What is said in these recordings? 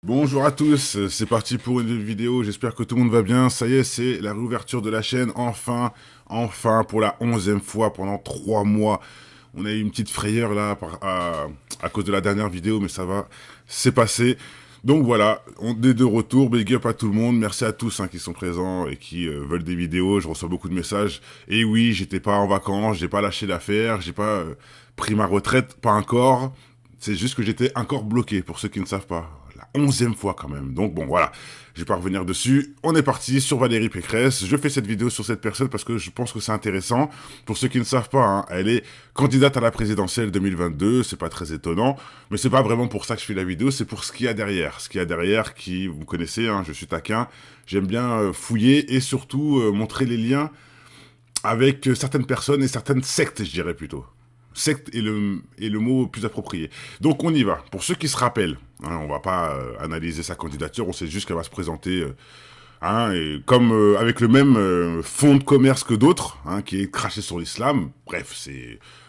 Bonjour à tous, c'est parti pour une vidéo, j'espère que tout le monde va bien. Ça y est, c'est la réouverture de la chaîne, enfin, pour la 11e fois pendant 3 mois. On a eu une petite frayeur là à cause de la dernière vidéo, mais ça va, c'est passé. Donc voilà, on est de retour, big up à tout le monde, merci à tous qui sont présents et qui veulent des vidéos, je reçois beaucoup de messages. Et oui, j'étais pas en vacances, j'ai pas lâché l'affaire, j'ai pas pris ma retraite, pas encore. C'est juste que j'étais encore bloqué, pour ceux qui ne savent pas. La 11e fois quand même. Donc bon, voilà. Je vais pas revenir dessus. On est parti sur Valérie Pécresse. Je fais cette vidéo sur cette personne parce que je pense que c'est intéressant. Pour ceux qui ne savent pas, elle est candidate à la présidentielle 2022. C'est pas très étonnant. Mais c'est pas vraiment pour ça que je fais la vidéo. C'est pour ce qu'il y a derrière. Ce qu'il y a derrière qui, vous connaissez, je suis taquin. J'aime bien fouiller et surtout montrer les liens avec certaines personnes et certaines sectes, je dirais plutôt. Secte est le mot plus approprié. Donc on y va. Pour ceux qui se rappellent, on va pas analyser sa candidature, on sait juste qu'elle va se présenter et comme avec le même fonds de commerce que d'autres, qui est craché sur l'islam. Bref,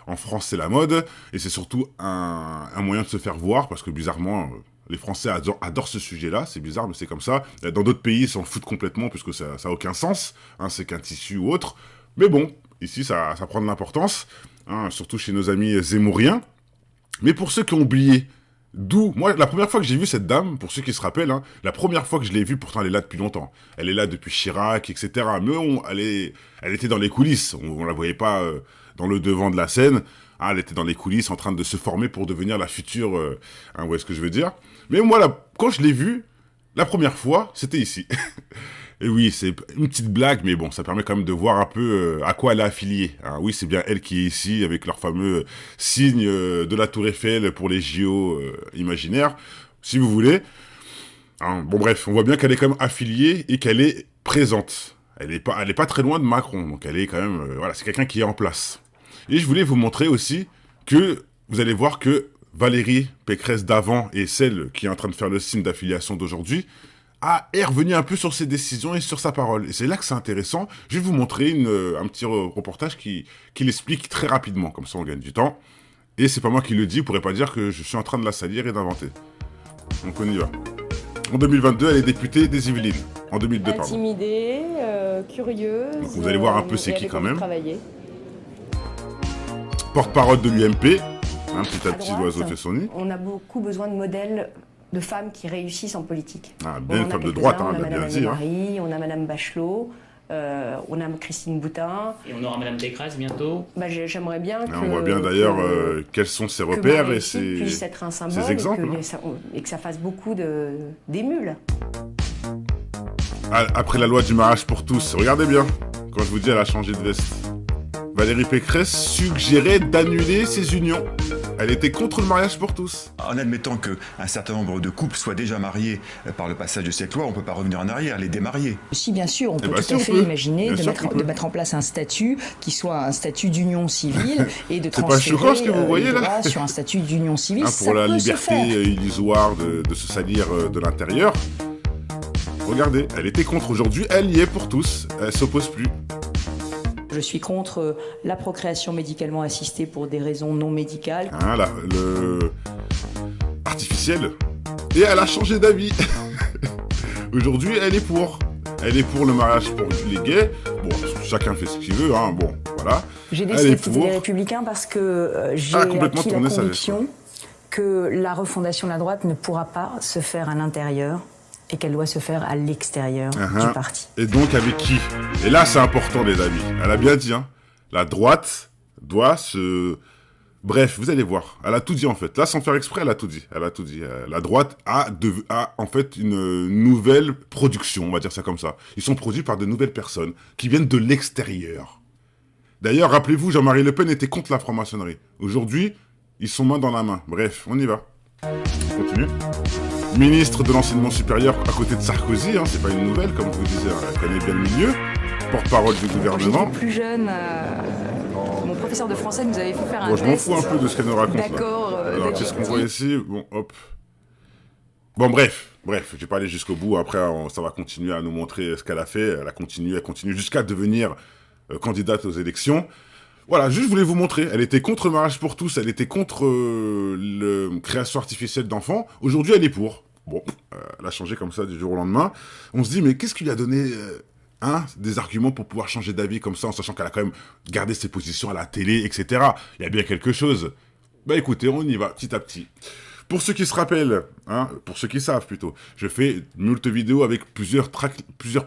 en France c'est la mode, et c'est surtout un moyen de se faire voir, parce que bizarrement, les Français adorent ce sujet-là, c'est bizarre, mais c'est comme ça. Dans d'autres pays, ils s'en foutent complètement, puisque ça n'a aucun sens, c'est qu'un tissu ou autre. Mais bon, ici, ça prend de l'importance. Surtout chez nos amis zémouriens. Mais pour ceux qui ont oublié, moi, la première fois que j'ai vu cette dame, pour ceux qui se rappellent, la première fois que je l'ai vue, pourtant elle est là depuis longtemps. Elle est là depuis Chirac, etc. Mais elle était dans les coulisses. On la voyait pas dans le devant de la scène. Elle était dans les coulisses en train de se former pour devenir la future... vous voyez ce que je veux dire? Mais moi, quand je l'ai vue, la première fois, c'était ici. Et oui, c'est une petite blague, mais bon, ça permet quand même de voir un peu à quoi elle est affiliée. Oui, c'est bien elle qui est ici, avec leur fameux signe de la Tour Eiffel pour les JO imaginaires, si vous voulez. Bon bref, on voit bien qu'elle est quand même affiliée et qu'elle est présente. Elle est pas très loin de Macron, donc elle est quand même... voilà, c'est quelqu'un qui est en place. Et je voulais vous montrer aussi que vous allez voir que Valérie Pécresse d'avant et celle qui est en train de faire le signe d'affiliation d'aujourd'hui est revenu un peu sur ses décisions et sur sa parole. Et c'est là que c'est intéressant. Je vais vous montrer un petit reportage qui l'explique très rapidement, comme ça on gagne du temps. Et c'est pas moi qui le dis, vous pourrez pas dire que je suis en train de la salir et d'inventer. Donc on y va. En 2022, elle est députée des Yvelines. En 2002, pardon. Intimidée, curieuse. Donc vous allez voir un peu c'est qui quand même. Porte-parole de l'UMP. Petit à petit, l'oiseau fait son nid. On a beaucoup besoin de modèles de femmes qui réussissent en politique. Bien une femme de droite, on a bien Madame dit. Marie, on a Madame Bachelot, on a Christine Boutin. Et on aura Madame Pécresse bientôt. J'aimerais bien que... On voit bien d'ailleurs quels sont ses repères et ses puisse être un symbole exemples. Et que ça fasse beaucoup d'émules. Après la loi du mariage pour tous, regardez bien, quand je vous dis elle a changé de veste. Valérie Pécresse suggérait d'annuler ces unions. Elle était contre le mariage pour tous. En admettant qu'un certain nombre de couples soient déjà mariés par le passage de cette loi, on ne peut pas revenir en arrière, les démarier. Si, bien sûr, on peut tout à fait imaginer de mettre en place un statut qui soit un statut d'union civile et de transférer ce que vous voyez, les là droits sur un statut d'union civile. Pour la liberté illusoire de se salir de l'intérieur. Regardez, elle était contre. Aujourd'hui, elle y est pour tous. Elle s'oppose plus. Je suis contre la procréation médicalement assistée pour des raisons non médicales. Artificielle. Et elle a changé d'avis. Aujourd'hui, elle est pour. Elle est pour le mariage pour les gays. Bon, chacun fait ce qu'il veut, bon, voilà. J'ai décidé de quitter les Républicains parce que j'ai acquis la conviction que la refondation de la droite ne pourra pas se faire à l'intérieur et qu'elle doit se faire à l'extérieur du parti. Et donc avec qui? Et là, c'est important, les amis. Elle a bien dit, la droite doit se... Bref, vous allez voir. Elle a tout dit, en fait. Là, sans faire exprès, elle a tout dit. Elle a tout dit. La droite a en fait, une nouvelle production, on va dire ça comme ça. Ils sont produits par de nouvelles personnes qui viennent de l'extérieur. D'ailleurs, rappelez-vous, Jean-Marie Le Pen était contre la franc-maçonnerie. Aujourd'hui, ils sont main dans la main. Bref, on y va. On continue. Ministre de l'enseignement supérieur à côté de Sarkozy, c'est pas une nouvelle, comme je vous disais, elle connaît bien le milieu. Porte-parole du gouvernement. Quand j'étais plus jeune, mon professeur de français nous avait fait faire un test. Je m'en fous un peu de ce qu'elle nous raconte. D'accord. Alors, qu'est-ce qu'on voit ici? Bon, hop. Bon, bref, je vais pas aller jusqu'au bout. Après, ça va continuer à nous montrer ce qu'elle a fait. Elle continue jusqu'à devenir candidate aux élections. Voilà, juste je voulais vous montrer. Elle était contre le mariage pour tous, elle était contre la création artificielle d'enfants. Aujourd'hui, elle est pour. Bon, elle a changé comme ça du jour au lendemain. On se dit, mais qu'est-ce qui lui a donné des arguments pour pouvoir changer d'avis comme ça, en sachant qu'elle a quand même gardé ses positions à la télé, etc. Il y a bien quelque chose. Bah écoutez, on y va, petit à petit. Pour ceux qui se rappellent, pour ceux qui savent plutôt, je fais moult vidéos avec plusieurs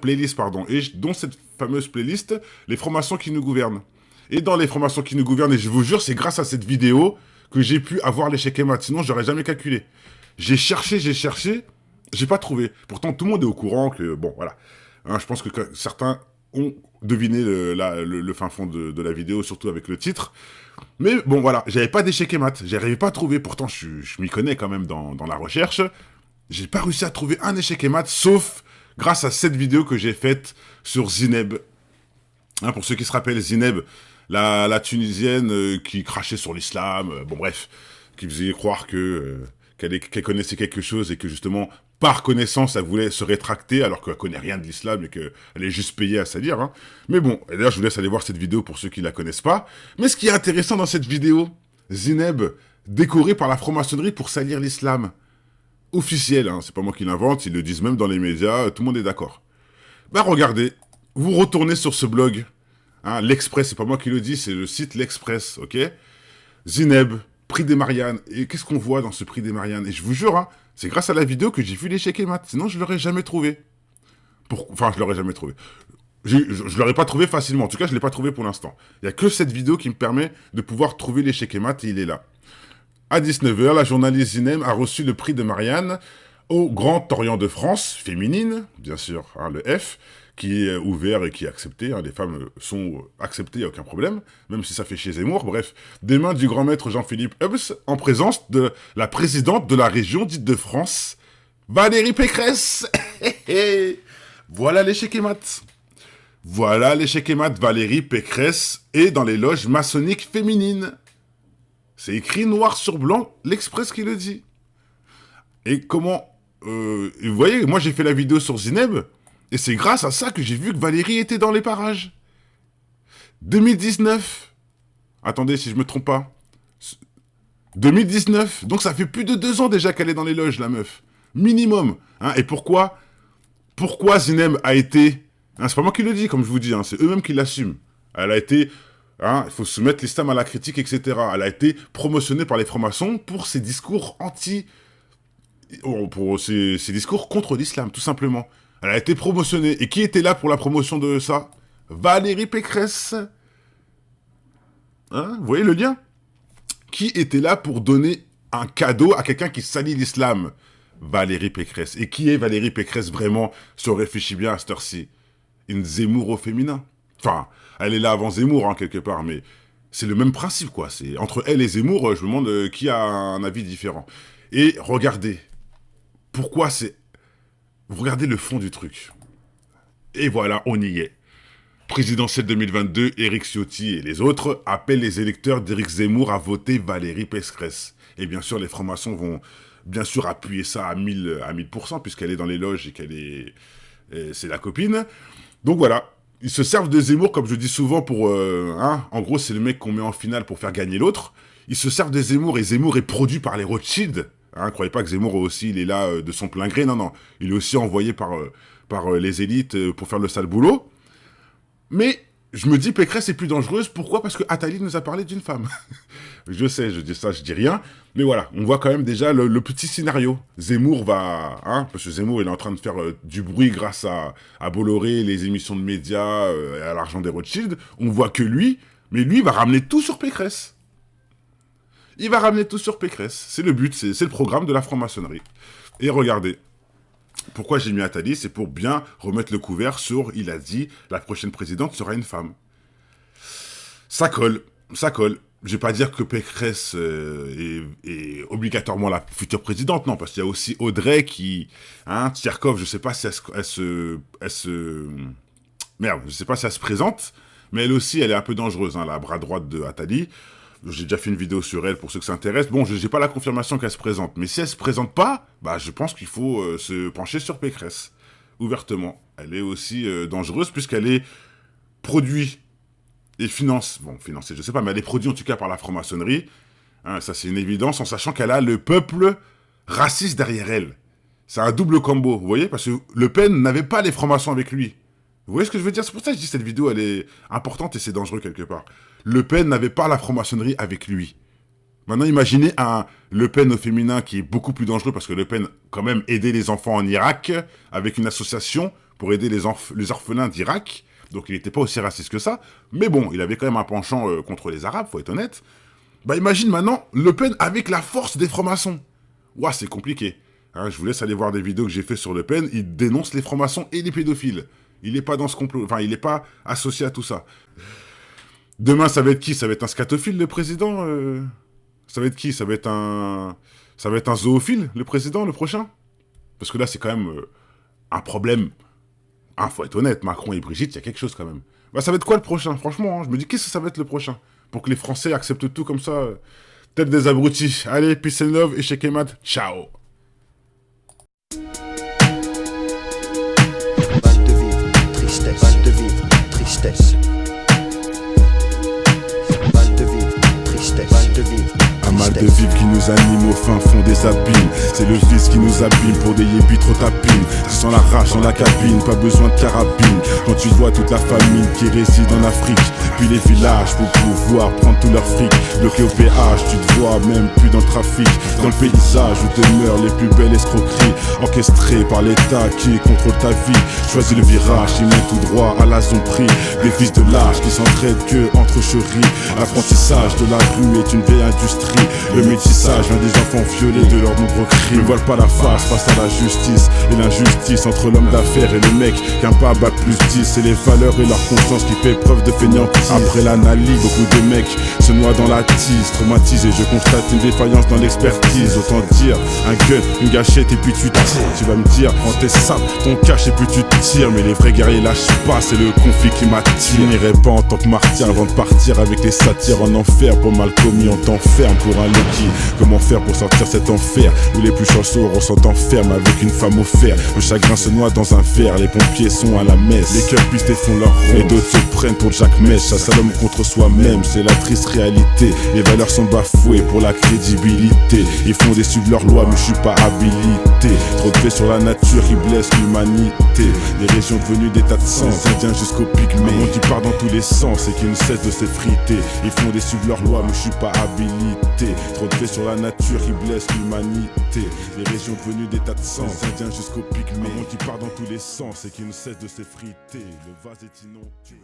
playlists, et dont cette fameuse playlist, les francs-maçons qui nous gouvernent. Et dans les francs-maçons qui nous gouvernent, et je vous jure, c'est grâce à cette vidéo que j'ai pu avoir l'échec et mat, sinon j'aurais jamais calculé. J'ai cherché, j'ai pas trouvé. Pourtant, tout le monde est au courant que, bon, voilà. Je pense que certains ont deviné le fin fond de la vidéo, surtout avec le titre. Mais bon, voilà, j'avais pas d'échec et mat, j'arrivais pas à trouver, pourtant je m'y connais quand même dans la recherche. J'ai pas réussi à trouver un échec et mat, sauf grâce à cette vidéo que j'ai faite sur Zineb. Pour ceux qui se rappellent, Zineb, la Tunisienne qui crachait sur l'islam, bon bref, qui faisait croire qu'elle connaissait quelque chose et que justement, par connaissance, elle voulait se rétracter alors qu'elle connaît rien de l'islam et qu'elle est juste payée à dire. Mais bon, et d'ailleurs, je vous laisse aller voir cette vidéo pour ceux qui la connaissent pas. Mais ce qui est intéressant dans cette vidéo, Zineb, décorée par la franc-maçonnerie pour salir l'islam. Officiel, c'est pas moi qui l'invente, ils le disent même dans les médias, tout le monde est d'accord. Bah regardez, vous retournez sur ce blog, l'Express, c'est pas moi qui le dis, c'est le site L'Express, ok? Zineb, prix des Mariannes, et qu'est-ce qu'on voit dans ce prix des Mariannes? Et je vous jure, c'est grâce à la vidéo que j'ai vu l'échec et mat, sinon je l'aurais jamais trouvé. Enfin, je l'aurais jamais trouvé. Je l'aurais pas trouvé facilement, en tout cas je l'ai pas trouvé pour l'instant. Il y a que cette vidéo qui me permet de pouvoir trouver l'échec et mat, et il est là. À 19h, la journaliste Zineb a reçu le prix de Marianne au Grand Orient de France, féminine, bien sûr, le F, qui est ouvert et qui est accepté. Les femmes sont acceptées, il n'y a aucun problème, même si ça fait chez Zemmour. Bref, des mains du grand maître Jean-Philippe Hubs, en présence de la présidente de la région dite de France, Valérie Pécresse. Voilà l'échec et mat. Voilà l'échec et mat, Valérie Pécresse est dans les loges maçonniques féminines. C'est écrit noir sur blanc, l'Express qui le dit. Et comment... vous voyez, moi j'ai fait la vidéo sur Zineb, et c'est grâce à ça que j'ai vu que Valérie était dans les parages. 2019. Attendez, si je me trompe pas. 2019. Donc ça fait plus de 2 ans déjà qu'elle est dans les loges, la meuf. Minimum. Et pourquoi Zineb a été... c'est pas moi qui le dis, comme je vous dis, c'est eux-mêmes qui l'assument. Elle a été... il faut soumettre l'islam à la critique, etc. Elle a été promotionnée par les francs-maçons pour ses discours pour ses discours contre l'islam, tout simplement. Elle a été promotionnée. Et qui était là pour la promotion de ça? Valérie Pécresse. Vous voyez le lien? Qui était là pour donner un cadeau à quelqu'un qui salit l'islam? Valérie Pécresse. Et qui est Valérie Pécresse vraiment, si on réfléchit bien à cette heure-ci? Une Zemmour au féminin. Enfin, elle est là avant Zemmour, quelque part, mais c'est le même principe, quoi. C'est entre elle et Zemmour, je me demande qui a un avis différent. Et regardez, pourquoi c'est... Regardez le fond du truc. Et voilà, on y est. Présidentielle 2022, Éric Ciotti et les autres appellent les électeurs d'Éric Zemmour à voter Valérie Pécresse. Et bien sûr, les francs-maçons vont bien sûr appuyer ça à 1000%, puisqu'elle est dans les loges et qu'elle est... c'est la copine. Donc voilà. Ils se servent de Zemmour, comme je dis souvent, pour... en gros, c'est le mec qu'on met en finale pour faire gagner l'autre. Ils se servent de Zemmour, et Zemmour est produit par les Rothschild. Croyez pas que Zemmour aussi, il est là de son plein gré. Non. Il est aussi envoyé par les élites pour faire le sale boulot. Mais je me dis, Pécresse est plus dangereuse. Pourquoi? Parce que Attali nous a parlé d'une femme. Je sais, je dis ça, je dis rien. Mais voilà, on voit quand même déjà le petit scénario. Zemmour va... parce que Zemmour, il est en train de faire du bruit grâce à Bolloré, les émissions de médias, et à l'argent des Rothschild. On voit que lui, mais lui, il va ramener tout sur Pécresse. Il va ramener tout sur Pécresse. C'est le but, c'est le programme de la franc-maçonnerie. Et regardez, pourquoi j'ai mis Attali, c'est pour bien remettre le couvert sur, il a dit, la prochaine présidente sera une femme. Ça colle. Je vais pas dire que Pécresse est obligatoirement la future présidente, non, parce qu'il y a aussi Audrey qui... Tcherkov, je sais pas si Merde, je sais pas si elle se présente, mais elle aussi, elle est un peu dangereuse, la bras droite de Attali. J'ai déjà fait une vidéo sur elle, pour ceux que ça intéresse. Bon, je n'ai pas la confirmation qu'elle se présente, mais si elle se présente pas, je pense qu'il faut se pencher sur Pécresse, ouvertement. Elle est aussi dangereuse, puisqu'elle est produit et financée, je sais pas, mais elle est produite en tout cas par la franc-maçonnerie. Ça, c'est une évidence, en sachant qu'elle a le peuple raciste derrière elle. C'est un double combo, vous voyez? Parce que Le Pen n'avait pas les francs-maçons avec lui. Vous voyez ce que je veux dire? C'est pour ça que je dis que cette vidéo, elle est importante et c'est dangereux quelque part. Le Pen n'avait pas la franc-maçonnerie avec lui. Maintenant, imaginez un Le Pen au féminin qui est beaucoup plus dangereux parce que Le Pen, quand même, aidait les enfants en Irak avec une association pour aider les orphelins d'Irak. Donc, il n'était pas aussi raciste que ça. Mais bon, il avait quand même un penchant contre les Arabes, faut être honnête. Bah, imagine maintenant Le Pen avec la force des francs-maçons. Ouah, c'est compliqué. Hein, je vous laisse aller voir des vidéos que j'ai fait sur Le Pen. Il dénonce les francs-maçons et les pédophiles. Il n'est pas dans ce complot. Enfin, il n'est pas associé à tout ça. Demain, ça va être qui? Ça va être un scatophile, le président Ça va être qui? Ça va être un zoophile, le président, le prochain? Parce que là, c'est quand même un problème. Ah, faut être honnête, Macron et Brigitte, il y a quelque chose quand même. Bah, ça va être quoi le prochain? Franchement, hein, je me dis, qu'est-ce que ça va être le prochain? Pour que les Français acceptent tout comme ça. Tête des abrutis. Allez, peace and love et Cheikh Emad. Ciao. Mal de vivre, tristesse. Mal de vivre, tristesse. Mal de vivre, tristesse. Mal de vivre. Un mal de vivre qui nous anime au fin fond des abîmes. C'est le vice qui nous abîme pour des yébis trop tapines. Tu sens la rage dans la cabine, pas besoin de carabine. Quand tu vois toute la famine qui réside en Afrique, puis les villages pour pouvoir prendre tout leur fric. Bloqué au péage, tu te vois même plus dans le trafic. Dans le paysage où demeurent les plus belles escroqueries, orchestrées par l'État qui contrôle ta vie. Choisis le virage, il met tout droit à la prix. Des fils de lâches qui s'entraident que entre chéris. L'apprentissage de la rue est une vieille industrie. Le métissage vient des enfants violés de leurs nombreux crimes. Ne voilent pas la face face à la justice et l'injustice entre l'homme d'affaires et le mec capable à plus 10. C'est les valeurs et leur conscience qui fait preuve de fainéantise. Après l'analyse, beaucoup de mecs se noient dans la tise. Traumatisé, je constate une défaillance dans l'expertise. Autant dire, un gun, une gâchette et puis tu tires. Tu vas me dire, prends tes sapes, ton cache et puis tu tires. Mais les vrais guerriers lâchent pas, c'est le conflit qui m'attire. Je n'irai pas en tant que martyr avant de partir avec les satires en enfer. Pour mal commis, on t'enferme pour un Loki. Comment faire pour sortir cet enfer où les plus chanceux ressentent enferme avec une femme au fer. Le chagrin se noie dans un verre, les pompiers sont à la messe. Les cœurs pistés font leur rond et d'autres se prennent pour Jack Mèche. Chasse à l'homme contre soi-même, c'est la triste réalité. Les valeurs sont bafouées pour la crédibilité. Ils font des suivre leurs lois mais je suis pas habilité. Trop de faits sur la nature qui blessent l'humanité. Les régions devenues des tas de sens, indiens jusqu'au pygmée. Un monde qui part dans tous les sens et qui ne cesse de s'effriter. Ils font des suivre leurs lois mais je suis pas habilité. Trop de faits sur la nature qui blessent l'humanité. Les régions devenues des tas de sens, indiens jusqu'au pygmée. Un monde qui part dans tous les sens et qui ne cesse de s'effriter. Le vase est inondé.